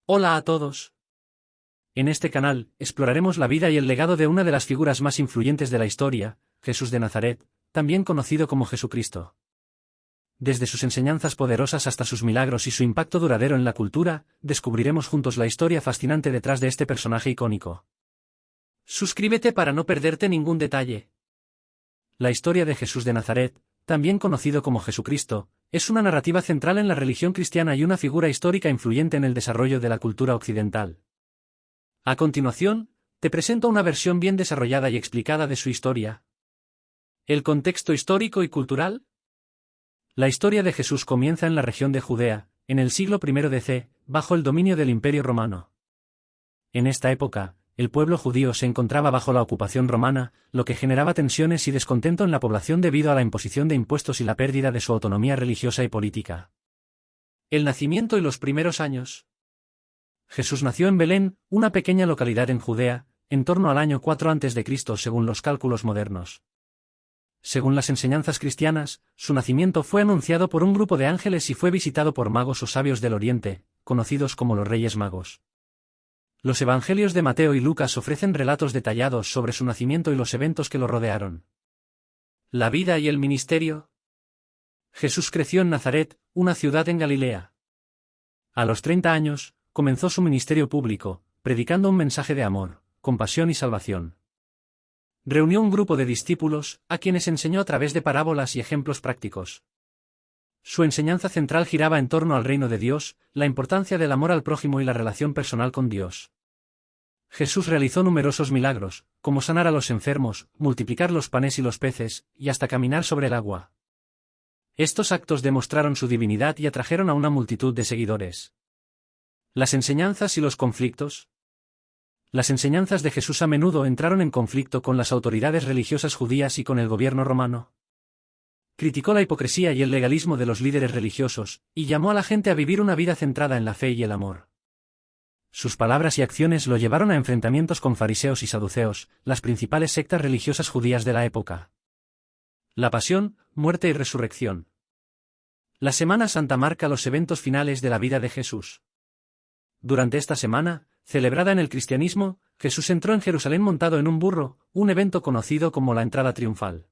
Hola a todos. En este canal, exploraremos la vida y el legado de una de las figuras más influyentes de la historia, Jesús de Nazaret, también conocido como Jesucristo. Desde sus enseñanzas poderosas hasta sus milagros y su impacto duradero en la cultura, descubriremos juntos la historia fascinante detrás de este personaje icónico. Suscríbete para no perderte ningún detalle. La historia de Jesús de Nazaret, también conocido como Jesucristo, es una narrativa central en la religión cristiana y una figura histórica influyente en el desarrollo de la cultura occidental. A continuación, te presento una versión bien desarrollada y explicada de su historia. El contexto histórico y cultural. La historia de Jesús comienza en la región de Judea, en el siglo I d.C., bajo el dominio del Imperio Romano. En esta época, el pueblo judío se encontraba bajo la ocupación romana, lo que generaba tensiones y descontento en la población debido a la imposición de impuestos y la pérdida de su autonomía religiosa y política. El nacimiento y los primeros años. Jesús nació en Belén, una pequeña localidad en Judea, en torno al año 4 a.C. según los cálculos modernos. Según las enseñanzas cristianas, su nacimiento fue anunciado por un grupo de ángeles y fue visitado por magos o sabios del Oriente, conocidos como los Reyes Magos. Los evangelios de Mateo y Lucas ofrecen relatos detallados sobre su nacimiento y los eventos que lo rodearon. La vida y el ministerio. Jesús creció en Nazaret, una ciudad en Galilea. A los 30 años, comenzó su ministerio público, predicando un mensaje de amor, compasión y salvación. Reunió un grupo de discípulos, a quienes enseñó a través de parábolas y ejemplos prácticos. Su enseñanza central giraba en torno al reino de Dios, la importancia del amor al prójimo y la relación personal con Dios. Jesús realizó numerosos milagros, como sanar a los enfermos, multiplicar los panes y los peces, y hasta caminar sobre el agua. Estos actos demostraron su divinidad y atrajeron a una multitud de seguidores. Las enseñanzas y los conflictos. Las enseñanzas de Jesús a menudo entraron en conflicto con las autoridades religiosas judías y con el gobierno romano. Criticó la hipocresía y el legalismo de los líderes religiosos, y llamó a la gente a vivir una vida centrada en la fe y el amor. Sus palabras y acciones lo llevaron a enfrentamientos con fariseos y saduceos, las principales sectas religiosas judías de la época. La pasión, muerte y resurrección. La Semana Santa marca los eventos finales de la vida de Jesús. Durante esta semana, celebrada en el cristianismo, Jesús entró en Jerusalén montado en un burro, un evento conocido como la entrada triunfal.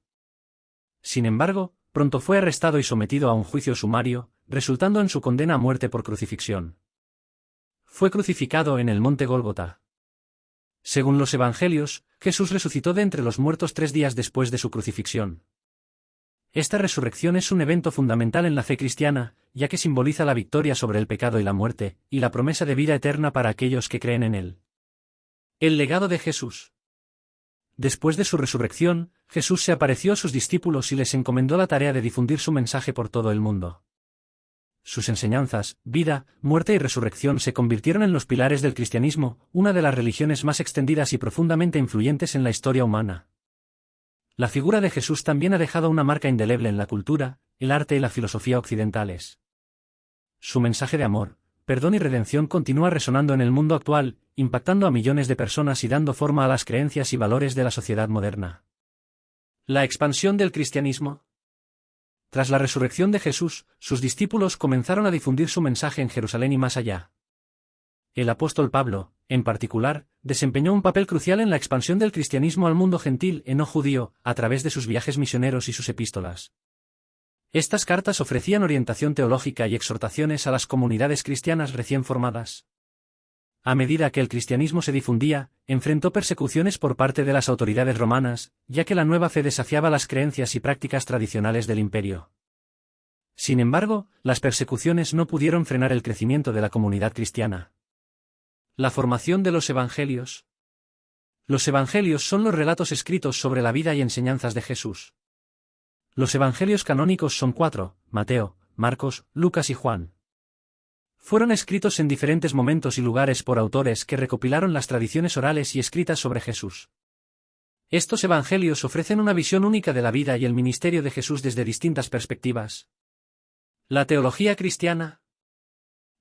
Sin embargo, pronto fue arrestado y sometido a un juicio sumario, resultando en su condena a muerte por crucifixión. Fue crucificado en el monte Gólgota. Según los evangelios, Jesús resucitó de entre los muertos 3 días después de su crucifixión. Esta resurrección es un evento fundamental en la fe cristiana, ya que simboliza la victoria sobre el pecado y la muerte, y la promesa de vida eterna para aquellos que creen en él. El legado de Jesús. Después de su resurrección, Jesús se apareció a sus discípulos y les encomendó la tarea de difundir su mensaje por todo el mundo. Sus enseñanzas, vida, muerte y resurrección se convirtieron en los pilares del cristianismo, una de las religiones más extendidas y profundamente influyentes en la historia humana. La figura de Jesús también ha dejado una marca indeleble en la cultura, el arte y la filosofía occidentales. Su mensaje de amor, perdón y redención continúa resonando en el mundo actual, impactando a millones de personas y dando forma a las creencias y valores de la sociedad moderna. La expansión del cristianismo. Tras la resurrección de Jesús, sus discípulos comenzaron a difundir su mensaje en Jerusalén y más allá. El apóstol Pablo, en particular, desempeñó un papel crucial en la expansión del cristianismo al mundo gentil y no judío, a través de sus viajes misioneros y sus epístolas. Estas cartas ofrecían orientación teológica y exhortaciones a las comunidades cristianas recién formadas. A medida que el cristianismo se difundía, enfrentó persecuciones por parte de las autoridades romanas, ya que la nueva fe desafiaba las creencias y prácticas tradicionales del imperio. Sin embargo, las persecuciones no pudieron frenar el crecimiento de la comunidad cristiana. La formación de los evangelios. Los evangelios son los relatos escritos sobre la vida y enseñanzas de Jesús. Los evangelios canónicos son 4, Mateo, Marcos, Lucas y Juan. Fueron escritos en diferentes momentos y lugares por autores que recopilaron las tradiciones orales y escritas sobre Jesús. Estos evangelios ofrecen una visión única de la vida y el ministerio de Jesús desde distintas perspectivas. La teología cristiana.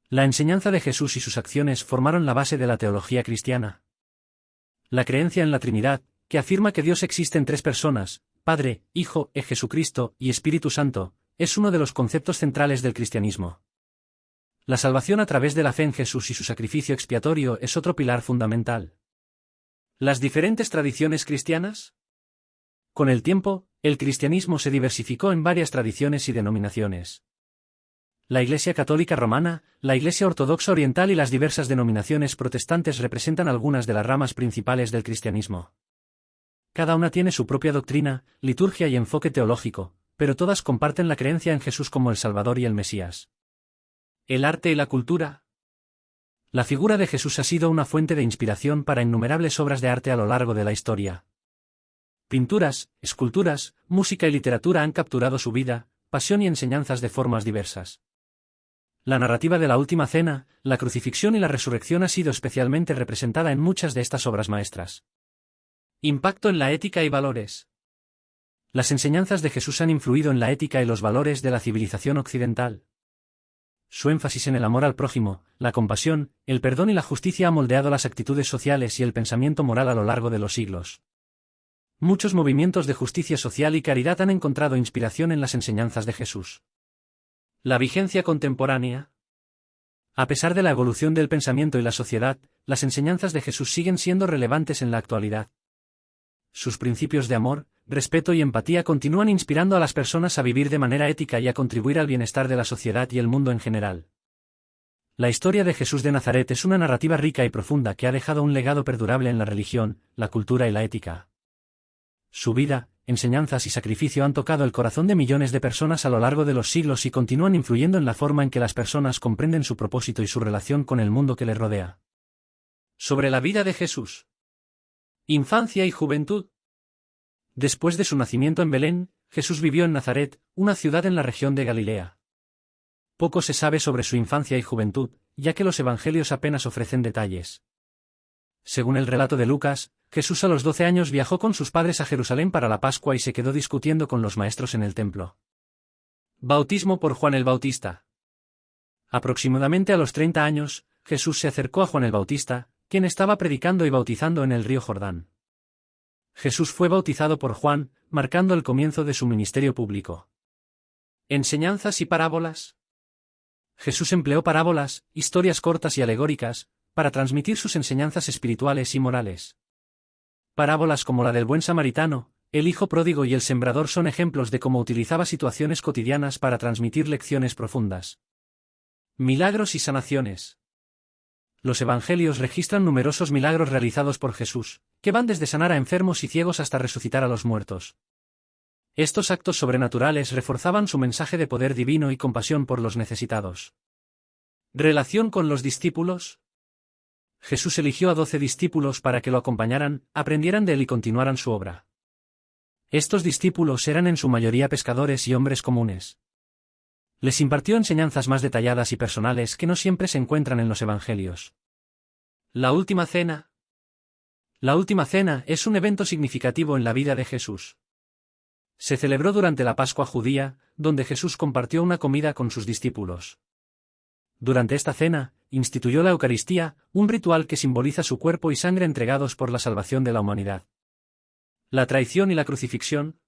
La enseñanza de Jesús y sus acciones formaron la base de la teología cristiana. La creencia en la Trinidad, que afirma que Dios existe en 3 personas, Padre, Hijo, Jesucristo y Espíritu Santo, es uno de los conceptos centrales del cristianismo. La salvación a través de la fe en Jesús y su sacrificio expiatorio es otro pilar fundamental. ¿Las diferentes tradiciones cristianas? Con el tiempo, el cristianismo se diversificó en varias tradiciones y denominaciones. La Iglesia Católica Romana, la Iglesia Ortodoxa Oriental y las diversas denominaciones protestantes representan algunas de las ramas principales del cristianismo. Cada una tiene su propia doctrina, liturgia y enfoque teológico, pero todas comparten la creencia en Jesús como el Salvador y el Mesías. ¿El arte y la cultura? La figura de Jesús ha sido una fuente de inspiración para innumerables obras de arte a lo largo de la historia. Pinturas, esculturas, música y literatura han capturado su vida, pasión y enseñanzas de formas diversas. La narrativa de la Última Cena, la crucifixión y la resurrección ha sido especialmente representada en muchas de estas obras maestras. Impacto en la ética y valores. Las enseñanzas de Jesús han influido en la ética y los valores de la civilización occidental. Su énfasis en el amor al prójimo, la compasión, el perdón y la justicia ha moldeado las actitudes sociales y el pensamiento moral a lo largo de los siglos. Muchos movimientos de justicia social y caridad han encontrado inspiración en las enseñanzas de Jesús. La vigencia contemporánea. A pesar de la evolución del pensamiento y la sociedad, las enseñanzas de Jesús siguen siendo relevantes en la actualidad. Sus principios de amor, respeto y empatía continúan inspirando a las personas a vivir de manera ética y a contribuir al bienestar de la sociedad y el mundo en general. La historia de Jesús de Nazaret es una narrativa rica y profunda que ha dejado un legado perdurable en la religión, la cultura y la ética. Su vida, enseñanzas y sacrificio han tocado el corazón de millones de personas a lo largo de los siglos y continúan influyendo en la forma en que las personas comprenden su propósito y su relación con el mundo que les rodea. Sobre la vida de Jesús. Infancia y juventud. Después de su nacimiento en Belén, Jesús vivió en Nazaret, una ciudad en la región de Galilea. Poco se sabe sobre su infancia y juventud, ya que los evangelios apenas ofrecen detalles. Según el relato de Lucas, Jesús a los 12 años viajó con sus padres a Jerusalén para la Pascua y se quedó discutiendo con los maestros en el templo. Bautismo por Juan el Bautista. Aproximadamente a los 30 años, Jesús se acercó a Juan el Bautista, quien estaba predicando y bautizando en el río Jordán. Jesús fue bautizado por Juan, marcando el comienzo de su ministerio público. Enseñanzas y parábolas. Jesús empleó parábolas, historias cortas y alegóricas, para transmitir sus enseñanzas espirituales y morales. Parábolas como la del buen samaritano, el hijo pródigo y el sembrador son ejemplos de cómo utilizaba situaciones cotidianas para transmitir lecciones profundas. Milagros y sanaciones. Los evangelios registran numerosos milagros realizados por Jesús, que van desde sanar a enfermos y ciegos hasta resucitar a los muertos. Estos actos sobrenaturales reforzaban su mensaje de poder divino y compasión por los necesitados. Relación con los discípulos. Jesús eligió a 12 discípulos para que lo acompañaran, aprendieran de él y continuaran su obra. Estos discípulos eran en su mayoría pescadores y hombres comunes. Les impartió enseñanzas más detalladas y personales que no siempre se encuentran en los evangelios. La Última Cena. La Última Cena es un evento significativo en la vida de Jesús. Se celebró durante la Pascua judía, donde Jesús compartió una comida con sus discípulos. Durante esta cena, instituyó la Eucaristía, un ritual que simboliza su cuerpo y sangre entregados por la salvación de la humanidad. La traición y la crucifixión.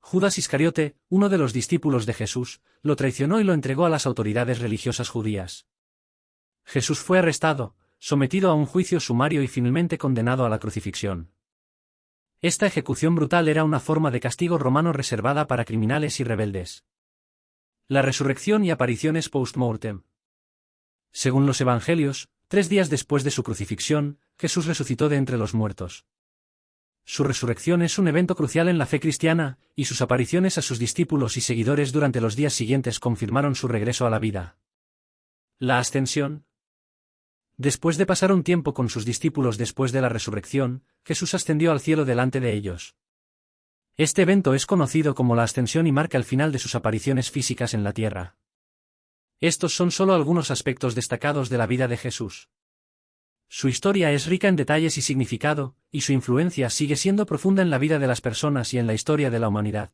Judas Iscariote, uno de los discípulos de Jesús, lo traicionó y lo entregó a las autoridades religiosas judías. Jesús fue arrestado, sometido a un juicio sumario y finalmente condenado a la crucifixión. Esta ejecución brutal era una forma de castigo romano reservada para criminales y rebeldes. La resurrección y apariciones post-mortem. Según los evangelios, 3 días después de su crucifixión, Jesús resucitó de entre los muertos. Su resurrección es un evento crucial en la fe cristiana, y sus apariciones a sus discípulos y seguidores durante los días siguientes confirmaron su regreso a la vida. La ascensión. Después de pasar un tiempo con sus discípulos después de la resurrección, Jesús ascendió al cielo delante de ellos. Este evento es conocido como la ascensión y marca el final de sus apariciones físicas en la tierra. Estos son solo algunos aspectos destacados de la vida de Jesús. Su historia es rica en detalles y significado, y su influencia sigue siendo profunda en la vida de las personas y en la historia de la humanidad.